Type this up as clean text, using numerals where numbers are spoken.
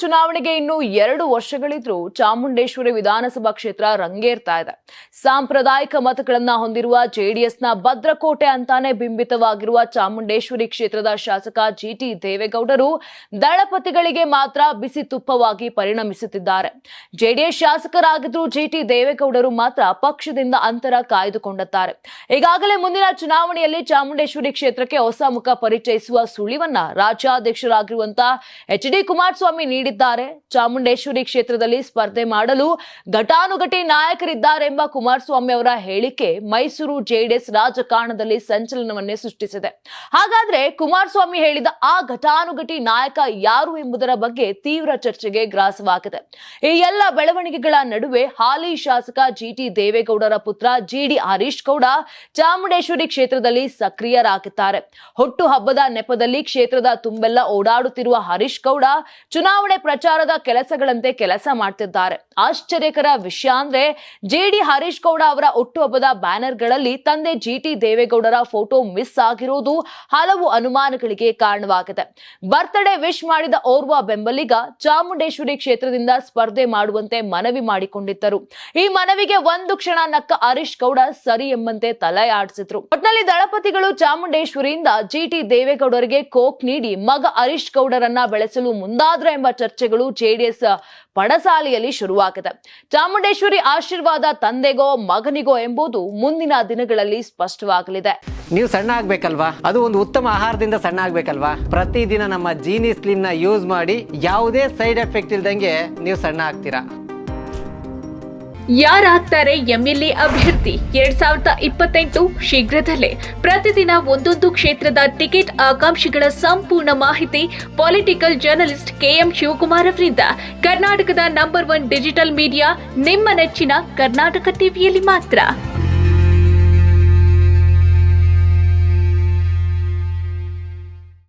ಚುನಾವಣೆಗೆ ಇನ್ನು 2 ವರ್ಷಗಳಿದ್ರೂ ಚಾಮುಂಡೇಶ್ವರಿ ವಿಧಾನಸಭಾ ಕ್ಷೇತ್ರ ರಂಗೇರ್ತಾ ಇದೆ. ಸಾಂಪ್ರದಾಯಿಕ ಮತಗಳನ್ನ ಹೊಂದಿರುವ ಜೆಡಿಎಸ್ನ ಭದ್ರಕೋಟೆ ಅಂತಾನೆ ಬಿಂಬಿತವಾಗಿರುವ ಚಾಮುಂಡೇಶ್ವರಿ ಕ್ಷೇತ್ರದ ಶಾಸಕ ಜಿಟಿ ದೇವೇಗೌಡರು ದಳಪತಿಗಳಿಗೆ ಮಾತ್ರ ಬಿಸಿ ತುಪ್ಪವಾಗಿ ಪರಿಣಮಿಸುತ್ತಿದ್ದಾರೆ. ಜೆಡಿಎಸ್ ಶಾಸಕರಾಗಿದ್ರು ಜಿಟಿ ದೇವೇಗೌಡರು ಮಾತ್ರ ಪಕ್ಷದಿಂದ ಅಂತರ ಕಾಯ್ದುಕೊಂಡಿದ್ದಾರೆ. ಈಗಾಗಲೇ ಮುಂದಿನ ಚುನಾವಣೆಯಲ್ಲಿ ಚಾಮುಂಡೇಶ್ವರಿ ಕ್ಷೇತ್ರಕ್ಕೆ ಹೊಸ ಮುಖ ಪರಿಚಯಿಸುವ ಸುಳಿವನ್ನ ರಾಜ್ಯಾಧ್ಯಕ್ಷರಾಗಿರುವಂತಹ ಎಚ್.ಡಿ. ಕುಮಾರಸ್ವಾಮಿ ನೀಡಿದ್ದಾರೆ. ಚಾಮುಂಡೇಶ್ವರಿ ಕ್ಷೇತ್ರದಲ್ಲಿ ಸ್ಪರ್ಧೆ ಮಾಡಲು ಘಟಾನುಘಟಿ ನಾಯಕರಿದ್ದಾರೆ ಎಂಬ ಕುಮಾರಸ್ವಾಮಿ ಅವರ ಹೇಳಿಕೆ ಮೈಸೂರು ಜೆಡಿಎಸ್ ರಾಜಕಾರಣದಲ್ಲಿ ಸಂಚಲನವನ್ನೇ ಸೃಷ್ಟಿಸಿದೆ. ಹಾಗಾದ್ರೆ ಕುಮಾರಸ್ವಾಮಿ ಹೇಳಿದ ಆ ಘಟಾನುಘಟಿ ನಾಯಕ ಯಾರು ಎಂಬುದರ ಬಗ್ಗೆ ತೀವ್ರ ಚರ್ಚೆಗೆ ಗ್ರಾಸವಾಗಿದೆ. ಈ ಎಲ್ಲ ಬೆಳವಣಿಗೆಗಳ ನಡುವೆ ಹಾಲಿ ಶಾಸಕ ಜಿಟಿ ದೇವೇಗೌಡರ ಪುತ್ರ ಜಿಡಿ ಹರೀಶ್ ಗೌಡ ಚಾಮುಂಡೇಶ್ವರಿ ಕ್ಷೇತ್ರದಲ್ಲಿ ಸಕ್ರಿಯರಾಗಿದ್ದಾರೆ. ಹುಟ್ಟು ಹಬ್ಬದ ನೆಪದಲ್ಲಿ ಕ್ಷೇತ್ರದ ತುಂಬೆಲ್ಲ ಓಡಾಡುತ್ತಿರುವ ಹರೀಶ್ ಗೌಡ ಚುನಾವಣೆ ಪ್ರಚಾರದ ಕೆಲಸಗಳಂತೆ ಕೆಲಸ ಮಾಡ್ತಿದ್ದಾರೆ. ಆಶ್ಚರ್ಯಕರ ವಿಷಯ ಅಂದ್ರೆ ಜಿಡಿ ಹರೀಶ್ ಗೌಡ ಅವರ ಹುಟ್ಟುಹಬ್ಬದ ಬ್ಯಾನರ್ಗಳಲ್ಲಿ ತಂದೆ ಜಿಟಿ ದೇವೇಗೌಡರ ಫೋಟೋ ಮಿಸ್ ಆಗಿರುವುದು ಹಲವು ಅನುಮಾನಗಳಿಗೆ ಕಾರಣವಾಗಿದೆ. ಬರ್ತ್ಡೇ ವಿಶ್ ಮಾಡಿದ ಓರ್ವ ಬೆಂಬಲಿಗ ಚಾಮುಂಡೇಶ್ವರಿ ಕ್ಷೇತ್ರದಿಂದ ಸ್ಪರ್ಧೆ ಮಾಡುವಂತೆ ಮನವಿ ಮಾಡಿಕೊಂಡಿದ್ದರು. ಈ ಮನವಿಗೆ ಒಂದು ಕ್ಷಣ ನಕ್ಕ ಹರೀಶ್ ಗೌಡ ಸರಿ ಎಂಬಂತೆ ತಲೆ ಆಡಿಸಿದ್ರು. ಒಟ್ನಲ್ಲಿ ದಳಪತಿಗಳು ಚಾಮುಂಡೇಶ್ವರಿಯಿಂದ ಜಿಟಿ ದೇವೇಗೌಡರಿಗೆ ಕೋಕ್ ನೀಡಿ ಮಗ ಹರೀಶ್ ಗೌಡರನ್ನ ಬೆಳೆಸಲು ಮುಂದಾದ್ರ ಎಂಬ ಚರ್ಚೆಗಳು ಜೆಡಿಎಸ್ ಪಡಸಾಲೆಯಲ್ಲಿ ಶುರುವಾಗಿದೆ. ಚಾಮುಂಡೇಶ್ವರಿ ಆಶೀರ್ವಾದ ತಂದೆಗೋ ಮಗನಿಗೋ ಎಂಬುದು ಮುಂದಿನ ದಿನಗಳಲ್ಲಿ ಸ್ಪಷ್ಟವಾಗಲಿದೆ. ನೀವು ಸಣ್ಣ ಆಗ್ಬೇಕಲ್ವಾ? ಅದು ಒಂದು ಉತ್ತಮ ಆಹಾರದಿಂದ ಸಣ್ಣ ಆಗ್ಬೇಕಲ್ವಾ? ಪ್ರತಿದಿನ ನಮ್ಮ ಜೀನಿ ಸ್ಲಿಮ್ ನ ಯೂಸ್ ಮಾಡಿ ಯಾವುದೇ ಸೈಡ್ ಎಫೆಕ್ಟ್ ಇಲ್ದಂಗೆ ನೀವು ಸಣ್ಣ ಆಗ್ತೀರಾ. ಯಾರಾಗ್ತಾರೆ ಎಂಎಲ್ಎ ಅಭ್ಯರ್ಥಿ 2028 ಶೀಘ್ರದಲ್ಲೇ. ಪ್ರತಿದಿನ ಒಂದೊಂದು ಕ್ಷೇತ್ರದ ಟಿಕೆಟ್ ಆಕಾಂಕ್ಷಿಗಳ ಸಂಪೂರ್ಣ ಮಾಹಿತಿ ಪೊಲಿಟಿಕಲ್ ಜರ್ನಲಿಸ್ಟ್ ಕೆಎಂ ಶಿವಕುಮಾರ್ ಅವರಿಂದ. ಕರ್ನಾಟಕದ ನಂಬರ್ 1 ಡಿಜಿಟಲ್ ಮೀಡಿಯಾ ನಿಮ್ಮ ನೆಚ್ಚಿನ ಕರ್ನಾಟಕ ಟಿವಿಯಲ್ಲಿ ಮಾತ್ರ.